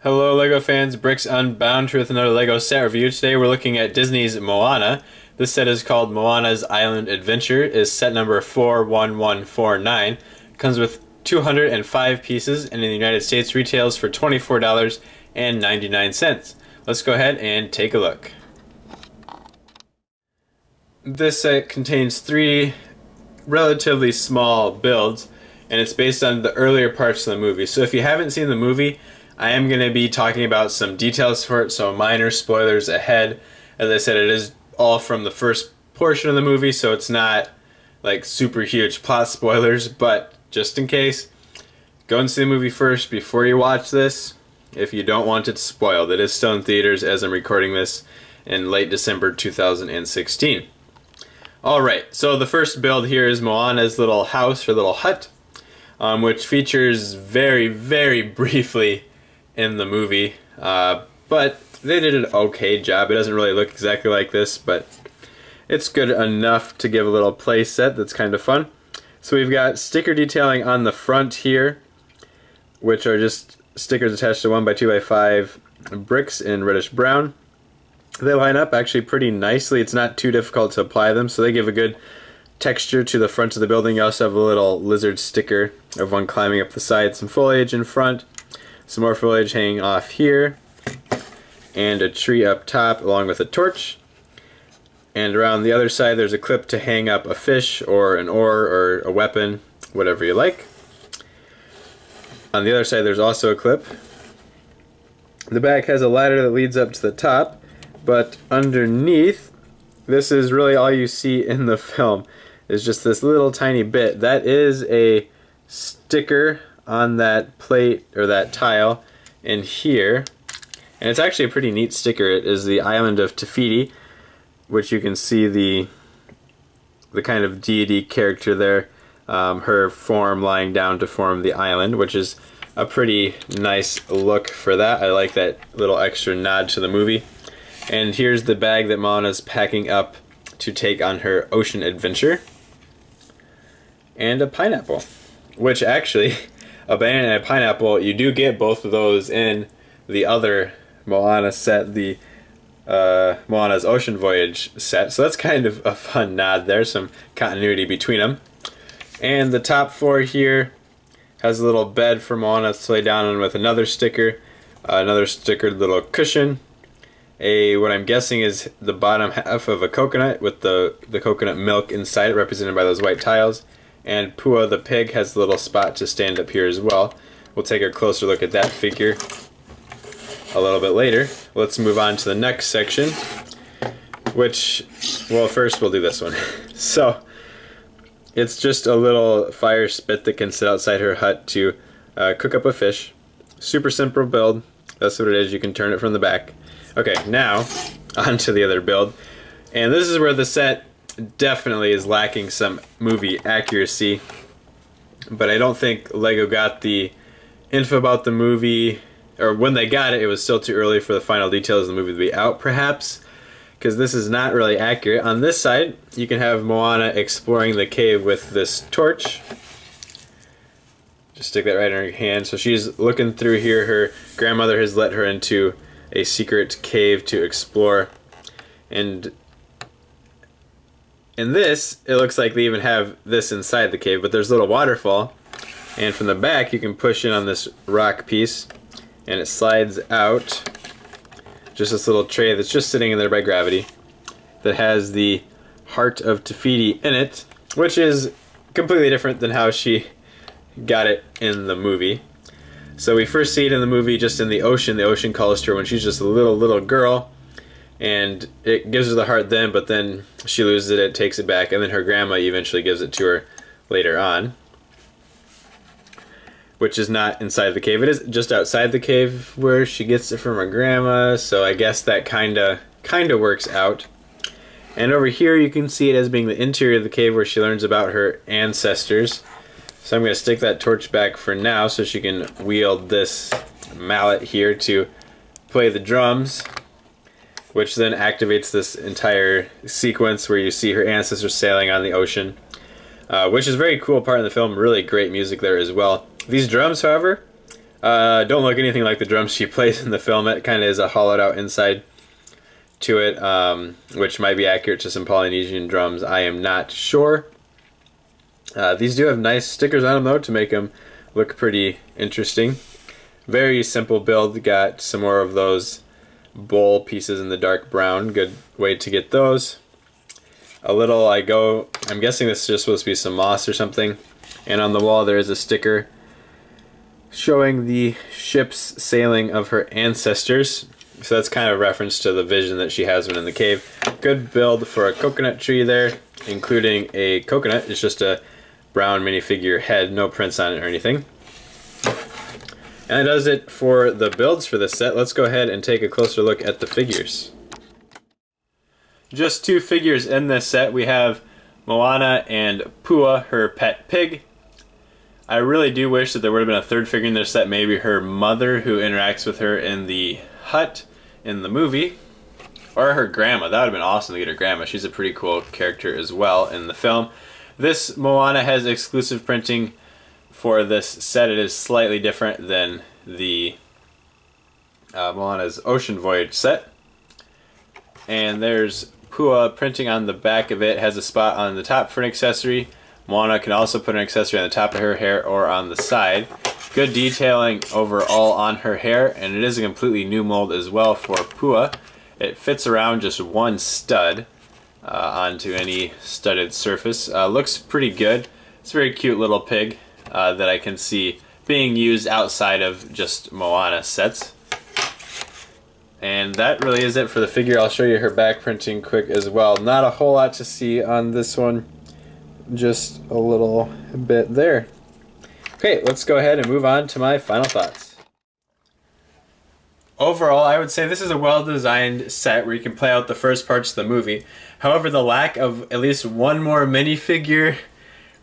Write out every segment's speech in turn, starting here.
Hello LEGO fans, Bricks Unbound here with another LEGO set review. Today we're looking at Disney's Moana. This set is called Moana's Island Adventure, is set number 41149. Comes with 205 pieces and in the United States retails for $24.99. Let's go ahead and take a look. This set contains 3 relatively small builds and it's based on the earlier parts of the movie. So if you haven't seen the movie, I am going to be talking about some details for it, so minor spoilers ahead. As I said, it is all from the first portion of the movie, so it's not like super huge plot spoilers, but just in case, go and see the movie first before you watch this if you don't want it spoiled. It is still in theaters as I'm recording this in late December 2016. Alright, so the first build here is Moana's little house, her little hut, which features very, very briefly in the movie, but they did an okay job. It doesn't really look exactly like this, but it's good enough to give a little play set that's kind of fun. So we've got sticker detailing on the front here, which are just stickers attached to 1x2x5 bricks in reddish brown. They line up actually pretty nicely. It's not too difficult to apply them, so they give a good texture to the front of the building. You also have a little lizard sticker of one climbing up the side, some foliage in front, some more foliage hanging off here, and a tree up top along with a torch. And around the other side there's a clip to hang up a fish or an oar or a weapon, whatever you like. On the other side there's also a clip. The back has a ladder that leads up to the top, but underneath, this is really all you see in the film, is just this little tiny bit. That is a sticker on that plate or that tile in here, and it's actually a pretty neat sticker. It is the island of Te Fiti, which you can see the kind of deity character there, her form lying down to form the island, which is a pretty nice look for that. I like that little extra nod to the movie. And here's the bag that Moana's packing up to take on her ocean adventure, and a pineapple, which actually a banana and a pineapple, you do get both of those in the other Moana set, the Moana's Ocean Voyage set, so that's kind of a fun nod there, some continuity between them. And the top floor here has a little bed for Moana to lay down on with another sticker, another stickered little cushion, what I'm guessing is the bottom half of a coconut with the coconut milk inside it, represented by those white tiles. And Pua the pig has a little spot to stand up here as well. We'll take a closer look at that figure a little bit later. Let's move on to the next section, which, well, first we'll do this one. So, it's just a little fire spit that can sit outside her hut to cook up a fish. Super simple build. That's what it is. You can turn it from the back. Okay, now on to the other build. And this is where the set definitely is lacking some movie accuracy, but I don't think LEGO got the info about the movie, or when they got it, it was still too early for the final details of the movie to be out, perhaps, because this is not really accurate. On this side, you can have Moana exploring the cave with this torch. Just stick that right in her hand. So she's looking through here. Her grandmother has let her into a secret cave to explore, and in this, it looks like they even have this inside the cave, but there's a little waterfall, and from the back you can push in on this rock piece and it slides out. Just this little tray that's just sitting in there by gravity that has the heart of Te Fiti in it, which is completely different than how she got it in the movie. So we first see it in the movie just in the ocean calls to her when she's just a little girl, and it gives her the heart then, but then she loses it, it takes it back, and then her grandma eventually gives it to her later on, which is not inside the cave. It is just outside the cave where she gets it from her grandma, so I guess that kinda works out. And over here you can see it as being the interior of the cave where she learns about her ancestors. So I'm going to stick that torch back for now so she can wield this mallet here to play the drums, which then activates this entire sequence where you see her ancestors sailing on the ocean, which is a very cool part of the film. Really great music there as well. These drums, however, Don't look anything like the drums she plays in the film. It kind of is a hollowed out inside to it, which might be accurate to some Polynesian drums. I am not sure. These do have nice stickers on them though to make them look pretty interesting. Very simple build. Got some more of those bowl pieces in the dark brown. Good way to get those. I'm guessing this is just supposed to be some moss or something. And on the wall there is a sticker showing the ship's sailing of her ancestors. So that's kind of a reference to the vision that she has when in the cave. Good build for a coconut tree there, including a coconut. It's just a brown minifigure head, no prints on it or anything. And that does it for the builds for this set. Let's go ahead and take a closer look at the figures. Just two figures in this set. We have Moana and Pua, her pet pig. I really do wish that there would have been a third figure in this set, maybe her mother who interacts with her in the hut in the movie, or her grandma. That would have been awesome to get her grandma. She's a pretty cool character as well in the film. This Moana has exclusive printing for this set. It is slightly different than the Moana's Ocean Voyage set. And there's Pua printing on the back of it. Has a spot on the top for an accessory. Moana can also put an accessory on the top of her hair or on the side. Good detailing overall on her hair, and it is a completely new mold as well for Pua. It fits around just one stud onto any studded surface. Looks pretty good. It's a very cute little pig that I can see being used outside of just Moana sets. And that really is it for the figure. I'll show you her back printing quick as well. Not a whole lot to see on this one. Just a little bit there. Okay, let's go ahead and move on to my final thoughts. Overall, I would say this is a well-designed set where you can play out the first parts of the movie. However, the lack of at least one more minifigure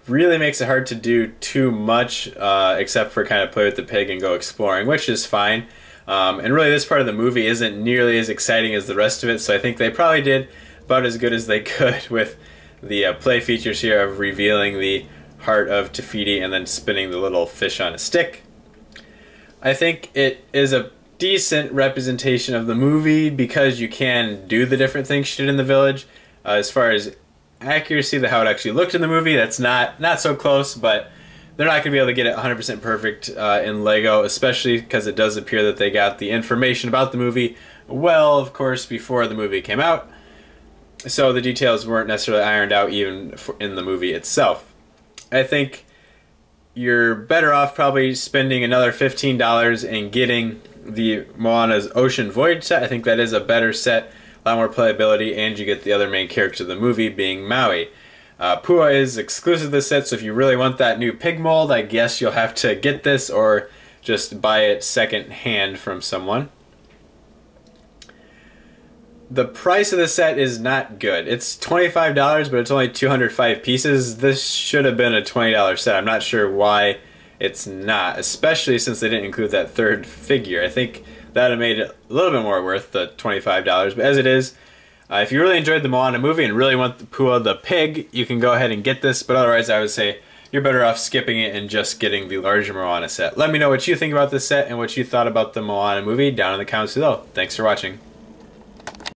really makes it hard to do too much, except for kind of play with the pig and go exploring, which is fine. And really this part of the movie isn't nearly as exciting as the rest of it, so I think they probably did about as good as they could with the play features here of revealing the heart of Te Fiti and then spinning the little fish on a stick. I think it is a decent representation of the movie because you can do the different things she did in the village. As far as accuracy, how it actually looked in the movie, that's not so close, but they're not going to be able to get it 100% perfect in Lego, especially because it does appear that they got the information about the movie well, of course, before the movie came out. So the details weren't necessarily ironed out even in the movie itself. I think you're better off probably spending another $15 and getting the Moana's Ocean Voyage set. I think that is a better set, a lot more playability, and you get the other main character of the movie being Maui. Pua is exclusive to this set, so if you really want that new pig mold, I guess you'll have to get this or just buy it second hand from someone. The price of the set is not good. It's $25, but it's only 205 pieces. This should have been a $20 set. I'm not sure why it's not, especially since they didn't include that third figure. I think that would have made it a little bit more worth the $25, but as it is, if you really enjoyed the Moana movie and really want the Pua the pig, you can go ahead and get this, but otherwise I would say you're better off skipping it and just getting the larger Moana set. Let me know what you think about this set and what you thought about the Moana movie down in the comments below. Thanks for watching.